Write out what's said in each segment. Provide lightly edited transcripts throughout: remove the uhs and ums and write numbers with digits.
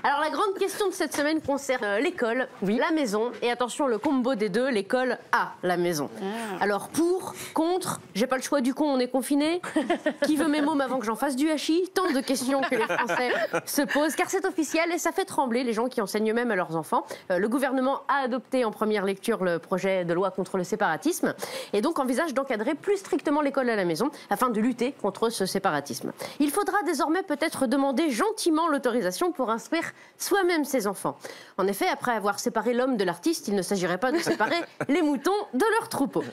Alors la grande question de cette semaine concerne l'école, la maison, et attention, le combo des deux, l'école à la maison. Alors pour, contre, j'ai pas le choix du con, on est confiné. Qui veut mes mômes avant que j'en fasse du hachis? Tant de questions que les Français se posent, car c'est officiel et ça fait trembler les gens qui enseignent eux-mêmes à leurs enfants. Le gouvernement a adopté en première lecture le projet de loi contre le séparatisme et donc envisage d'encadrer plus strictement l'école à la maison afin de lutter contre ce séparatisme. Il faudra désormais peut-être demander gentiment l'autorisation pour instruire soi-même ses enfants. En effet, après avoir séparé l'homme de l'artiste, il ne s'agirait pas de séparer les moutons de leur troupeau.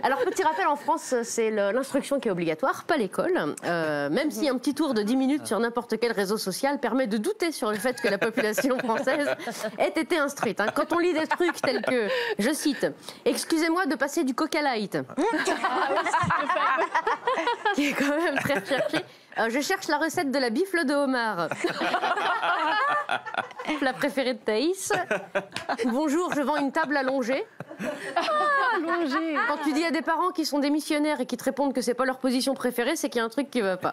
Alors, petit rappel, en France, c'est l'instruction qui est obligatoire, pas l'école. Même si un petit tour de 10 minutes sur n'importe quel réseau social permet de douter sur le fait que la population française ait été instruite. Quand on lit des trucs tels que, je cite, « Excusez-moi de passer du Coca Light », qui est quand même très recherché. Je cherche la recette de la bifle de homard. Plat préféré de Thaïs. Bonjour, je vends une table allongée. Allongée. Quand tu dis à des parents qui sont des missionnaires et qui te répondent que c'est pas leur position préférée, c'est qu'il y a un truc qui va pas.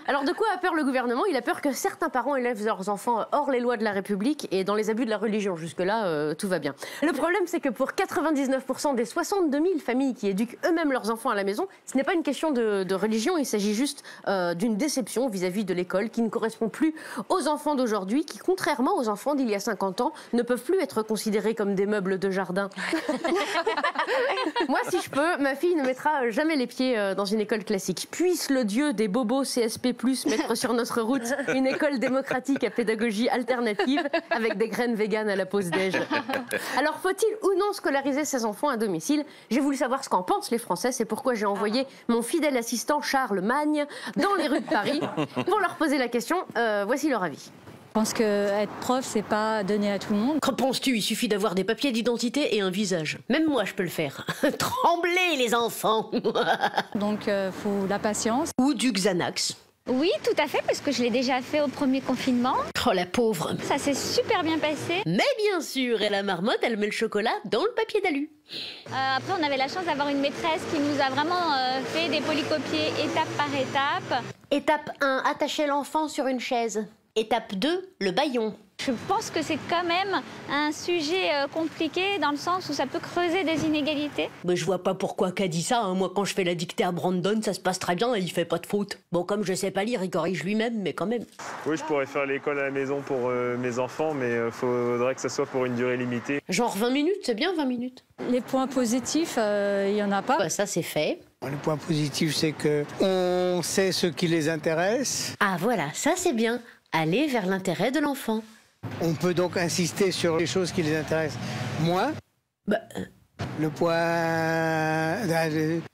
Alors de quoi a peur le gouvernement? Il a peur que certains parents élèvent leurs enfants hors les lois de la République et dans les abus de la religion. Jusque-là, tout va bien. Le problème, c'est que pour 99% des 62 000 familles qui éduquent eux-mêmes leurs enfants à la maison, ce n'est pas une question de religion, il s'agit juste d'une déception vis-à-vis de l'école qui ne correspond plus aux enfants d'aujourd'hui, qui, contrairement aux enfants d'il y a 50 ans, ne peuvent plus être considérés comme des meubles de jardin. Moi, si je peux, ma fille ne mettra jamais les pieds dans une école classique. Puisse le dieu des bobos CSP+, mettre sur notre route une école démocratique à pédagogie alternative avec des graines véganes à la pause déj. Alors, faut-il ou non scolariser ses enfants à domicile? J'ai voulu savoir ce qu'en pensent les Français, c'est pourquoi j'ai envoyé mon fidèle assistant Charles Magne dans les rues de Paris pour leur poser la question. Voici leur avis. Je pense qu'être prof, c'est pas donné à tout le monde. Qu'en penses-tu? Il suffit d'avoir des papiers d'identité et un visage. Même moi, je peux le faire. Tremblez, les enfants. Donc, faut la patience. Ou du Xanax. Oui, tout à fait, parce que je l'ai déjà fait au premier confinement. Oh, la pauvre. Ça s'est super bien passé. Mais bien sûr, et la marmotte, elle met le chocolat dans le papier d'alu. Après, on avait la chance d'avoir une maîtresse qui nous a vraiment fait des polycopiés étape par étape. Étape 1, attacher l'enfant sur une chaise. Étape 2, le bâillon. Je pense que c'est quand même un sujet compliqué dans le sens où ça peut creuser des inégalités. Mais je vois pas pourquoi qu'a dit ça. Moi, quand je fais la dictée à Brandon, ça se passe très bien et il fait pas de faute. Bon, comme je sais pas lire, il corrige lui-même, mais quand même. Oui, je pourrais faire l'école à la maison pour mes enfants, mais faudrait que ça soit pour une durée limitée. Genre 20 minutes, c'est bien 20 minutes. Les points positifs, il y en a pas. Bah, ça, c'est fait. Le point positif, c'est qu'on sait ce qui les intéresse. Ah, voilà, ça, c'est bien. Aller vers l'intérêt de l'enfant. On peut donc insister sur les choses qui les intéressent moins. Bah, Le point...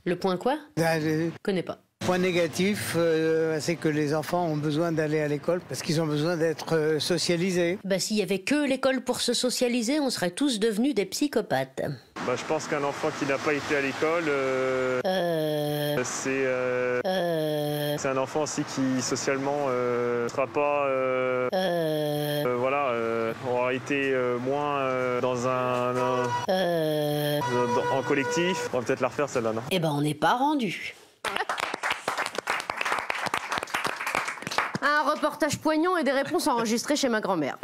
le point quoi? Le Connais pas. point négatif, c'est que les enfants ont besoin d'aller à l'école parce qu'ils ont besoin d'être socialisés. Bah, s'il y avait que l'école pour se socialiser, on serait tous devenus des psychopathes. Bah, je pense qu'un enfant qui n'a pas été à l'école, c'est un enfant aussi qui socialement sera pas, aura été moins dans en collectif. On va peut-être la refaire celle-là, non? Eh ben, on n'est pas rendu. Un reportage poignant et des réponses enregistrées chez ma grand-mère.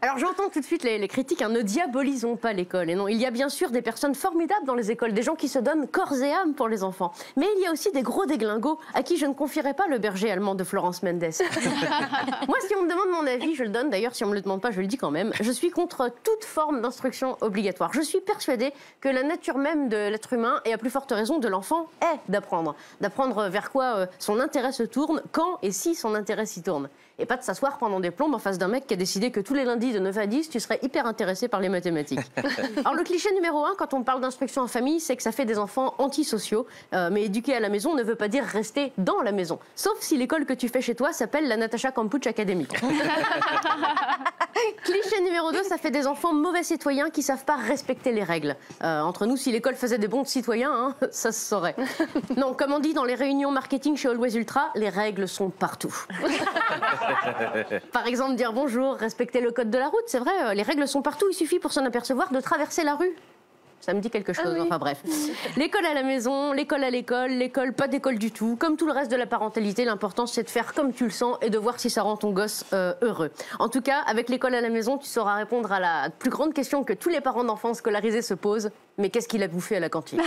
Alors j'entends tout de suite les critiques, ne diabolisons pas l'école. Et non, il y a bien sûr des personnes formidables dans les écoles, des gens qui se donnent corps et âme pour les enfants. Mais il y a aussi des gros déglingos à qui je ne confierai pas le berger allemand de Florence Mendes. Moi, si on me demande mon avis, je le donne. D'ailleurs, si on me le demande pas, je le dis quand même. Je suis contre toute forme d'instruction obligatoire. Je suis persuadée que la nature même de l'être humain, et à plus forte raison de l'enfant, est d'apprendre. D'apprendre vers quoi son intérêt se tourne, quand et si son intérêt s'y tourne. Et pas de s'asseoir pendant des plombes en face d'un mec qui a décidé que tous les lundis de 9 à 10, tu serais hyper intéressé par les mathématiques. Alors le cliché numéro 1, quand on parle d'instruction en famille, c'est que ça fait des enfants antisociaux. Mais éduquer à la maison ne veut pas dire rester dans la maison. Sauf si l'école que tu fais chez toi s'appelle la Natacha Kampuch Academy. Cliché numéro 2, ça fait des enfants mauvais citoyens qui savent pas respecter les règles. Entre nous, si l'école faisait des bons citoyens, ça se saurait. Non, comme on dit dans les réunions marketing chez Always Ultra, les règles sont partout. Par exemple, dire bonjour, respecter le code de la route, c'est vrai, les règles sont partout, il suffit pour s'en apercevoir de traverser la rue. Ça me dit quelque chose, enfin bref. L'école à la maison, l'école à l'école, pas d'école du tout. Comme tout le reste de la parentalité, l'important c'est de faire comme tu le sens et de voir si ça rend ton gosse heureux. En tout cas, avec l'école à la maison, tu sauras répondre à la plus grande question que tous les parents d'enfants scolarisés se posent. Mais qu'est-ce qu'il a bouffé à la cantine?